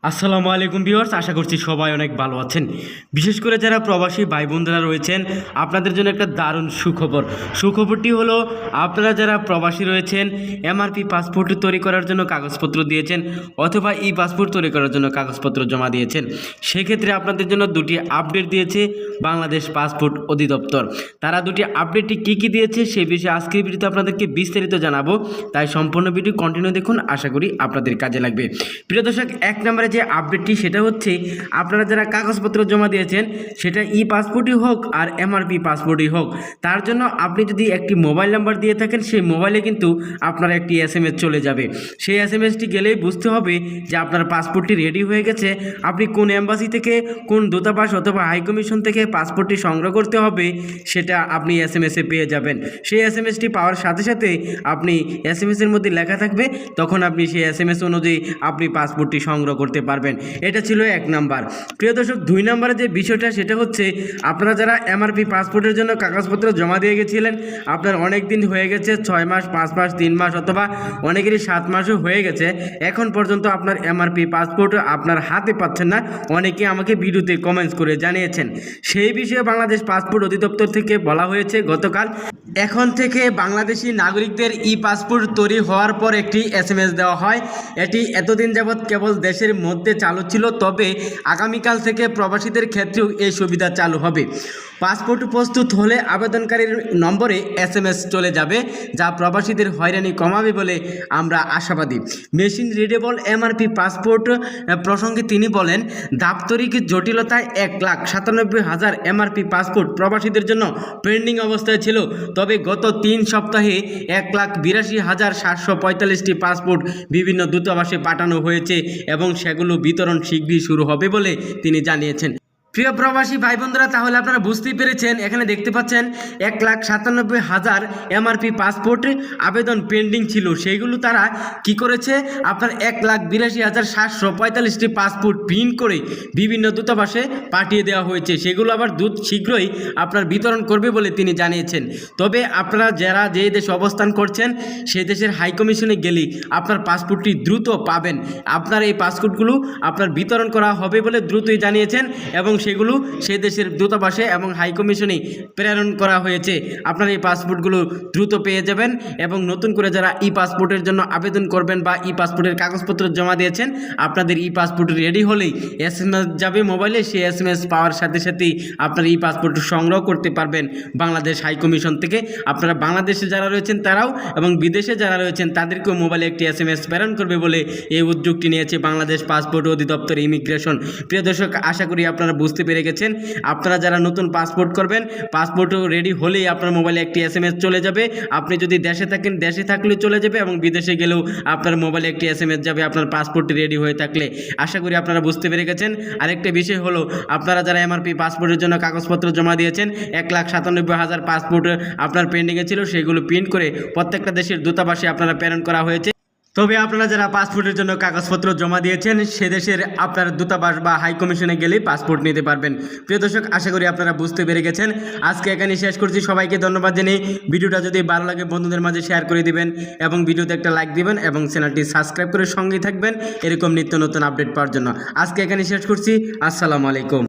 আসসালামু আলাইকুম ভিউয়ার্স, আশা করছি সবাই অনেক ভালো আছেন। বিশেষ করে যারা প্রবাসী ভাই বোনরা রয়েছেন, আপনাদের জন্য একটা দারুণ সুখবরটি হলো আপনারা যারা প্রবাসী রয়েছেন, এমআরপি পাসপোর্ট তৈরি করার জন্য কাগজপত্র দিয়েছেন অথবা ই পাসপোর্ট তৈরি করার জন্য কাগজপত্র জমা দিয়েছেন, সেক্ষেত্রে আপনাদের জন্য দুটি আপডেট দিয়েছে বাংলাদেশ পাসপোর্ট অধিদপ্তর। তারা দুটি আপডেটটি কী দিয়েছে সেই বিষয়ে আজকের ভিডিওতে আপনাদেরকে বিস্তারিত জানাবো, তাই সম্পূর্ণ ভিডিও কন্টিনিউ দেখুন, আশা করি আপনাদের কাজে লাগবে। প্রিয় দর্শক, এক নম্বরে যে আপডেটটি সেটা হচ্ছে আপনারা যারা কাগজপত্র জমা দিয়েছেন, সেটা ই পাসপোর্টই হোক আর এমআরপি পাসপোর্টই হোক, তার জন্য আপনি যদি একটি মোবাইল নাম্বার দিয়ে থাকেন, সেই মোবাইলে কিন্তু আপনার একটি এসএমএস চলে যাবে। সেই এসএমএসটি গেলেই বুঝতে হবে যে আপনার পাসপোর্টটি রেডি হয়ে গেছে। আপনি কোন এম্বাসি থেকে, কোন দূতাবাস অথবা হাইকমিশন থেকে পাসপোর্টটি সংগ্রহ করতে হবে, সেটা আপনি এসএমএসে পেয়ে যাবেন। সেই এসএমএসটি পাওয়ার সাথে সাথে আপনি এসএমএসের মধ্যে লেখা থাকবে, তখন আপনি সেই এসএমএস অনুযায়ী আপনি পাসপোর্টটি সংগ্রহ করতে পারবেন। এটা ছিল এক নাম্বার। প্রিয় দর্শক, দুই নম্বরে যে বিষয়টা সেটা হচ্ছে আপনারা যারা এমআরপি পাসপোর্টের জন্য কাগজপত্র জমা দিয়ে গেছিলেন, আপনার অনেক দিন হয়ে গেছে, 6 মাস, 5 মাস, 3 মাস অথবা অনেকেরই 7 মাসও হয়ে গেছে, এখন পর্যন্ত আপনার এমআরপি পাসপোর্ট আপনার হাতে পাচ্ছেন না, অনেকে আমাকে ভিডিওতে কমেন্টস করে জানিয়েছেন। সেই বিষয়ে বাংলাদেশ পাসপোর্ট অধিদপ্তর থেকে বলা হয়েছে গতকাল, এখন থেকে বাংলাদেশি নাগরিকদের ই পাসপোর্ট তৈরি হওয়ার পর একটি এসএমএস দেওয়া হয়। এটি এতদিন যাবৎ কেবল দেশের মধ্যে চালু ছিল, তবে আগামীকাল থেকে প্রবাসীদের ক্ষেত্রেও এই সুবিধা চালু হবে। পাসপোর্ট প্রস্তুত হলে আবেদনকারীর নম্বরে এসএমএস চলে যাবে, যা প্রবাসীদের হয়রানি কমাবে বলে আমরা আশাবাদী। মেশিন রিডেবল এমআরপি পাসপোর্ট প্রসঙ্গে তিনি বলেন, দাপ্তরিক জটিলতায় 1,97,000 এমআরপি পাসপোর্ট প্রবাসীদের জন্য পেন্ডিং অবস্থায় ছিল, তবে গত 3 সপ্তাহে 1,82,745টি পাসপোর্ট বিভিন্ন দূতাবাসে পাঠানো হয়েছে এবং সেগুলো বিতরণ শীঘ্রই শুরু হবে বলে তিনি জানিয়েছেন। প্রিয় প্রবাসী ভাই বোনরা, তাহলে আপনারা বুঝতেই পেরেছেন, এখানে দেখতে পাচ্ছেন 1,97,000 এমআরপি পাসপোর্ট আবেদন পেন্ডিং ছিল, সেইগুলো তারা কি করেছে, আপনার 1,82,745টি পাসপোর্ট প্রিন্ট করে বিভিন্ন দূতাবাসে পাঠিয়ে দেওয়া হয়েছে। সেগুলো আবার শীঘ্রই আপনার বিতরণ করবে বলে তিনি জানিয়েছেন। তবে আপনারা যারা যে দেশে অবস্থান করছেন, সেই দেশের হাইকমিশনে গেলেই আপনার পাসপোর্টটি দ্রুত পাবেন। আপনার এই পাসপোর্টগুলো আপনার বিতরণ করা হবে বলে দ্রুতই জানিয়েছেন এবং সেগুলো সেই দেশের দূতাবাসে এবং হাইকমিশনে প্রেরণ করা হয়েছে। আপনার এই পাসপোর্টগুলো দ্রুত পেয়ে যাবেন এবং নতুন করে যারা ই পাসপোর্টের জন্য আবেদন করবেন বা ই পাসপোর্টের কাগজপত্র জমা দিয়েছেন, আপনাদের ই পাসপোর্ট রেডি হলেই এসএমএস যাবে মোবাইলে, সেই এসএমএস পাওয়ার সাথে সাথেই আপনার ই পাসপোর্ট সংগ্রহ করতে পারবেন বাংলাদেশ হাইকমিশন থেকে। আপনারা বাংলাদেশে যারা রয়েছেন তারাও এবং বিদেশে যারা রয়েছেন তাদেরকেও মোবাইলে একটি এসএমএস প্রেরণ করবে বলে এই উদ্যোগটি নিয়েছে বাংলাদেশ পাসপোর্ট অধিদপ্তর ইমিগ্রেশন। প্রিয় দর্শক, আশা করি আপনারা বুঝতে পেরে গেছেন। আপনারা যারা নতুন পাসপোর্ট করবেন, পাসপোর্টও রেডি হলেই আপনার মোবাইলে একটি এসএমএস চলে যাবে। আপনি যদি দেশে থাকেন, দেশে থাকলেও চলে যাবে এবং বিদেশে গেলেও আপনার মোবাইলে একটি এসএমএস যাবে আপনার পাসপোর্টটি রেডি হয়ে থাকলে। আশা করি আপনারা বুঝতে পেরে গেছেন। আরেকটা বিষয় হলো, আপনারা যারা এমআরপি পাসপোর্টের জন্য কাগজপত্র জমা দিয়েছেন, 1,97,000 পাসপোর্ট আপনার পেন্ডিংয়ে ছিল, সেগুলো প্রিন্ট করে প্রত্যেকটা দেশের দূতাবাসে আপনারা প্রেরণ করা হয়েছে। তবে আপনারা যারা পাসপোর্টের জন্য কাগজপত্র জমা দিয়েছেন, সে দেশের আপনার দূতাবাস বা হাইকমিশনে গেলেই পাসপোর্ট নিতে পারবেন। প্রিয় দর্শক, আশা করি আপনারা বুঝতে পেরে গেছেন। আজকে এখানে শেষ করছি। সবাইকে ধন্যবাদ জানিয়ে ভিডিওটা যদি ভালো লাগে বন্ধুদের মাঝে শেয়ার করে দিবেন এবং ভিডিওতে একটা লাইক দিবেন এবং চ্যানেলটি সাবস্ক্রাইব করে সঙ্গেই থাকবেন এরকম নিত্য নতুন আপডেট পাওয়ার জন্য। আজকে এখানে শেষ করছি। আসসালামু আলাইকুম।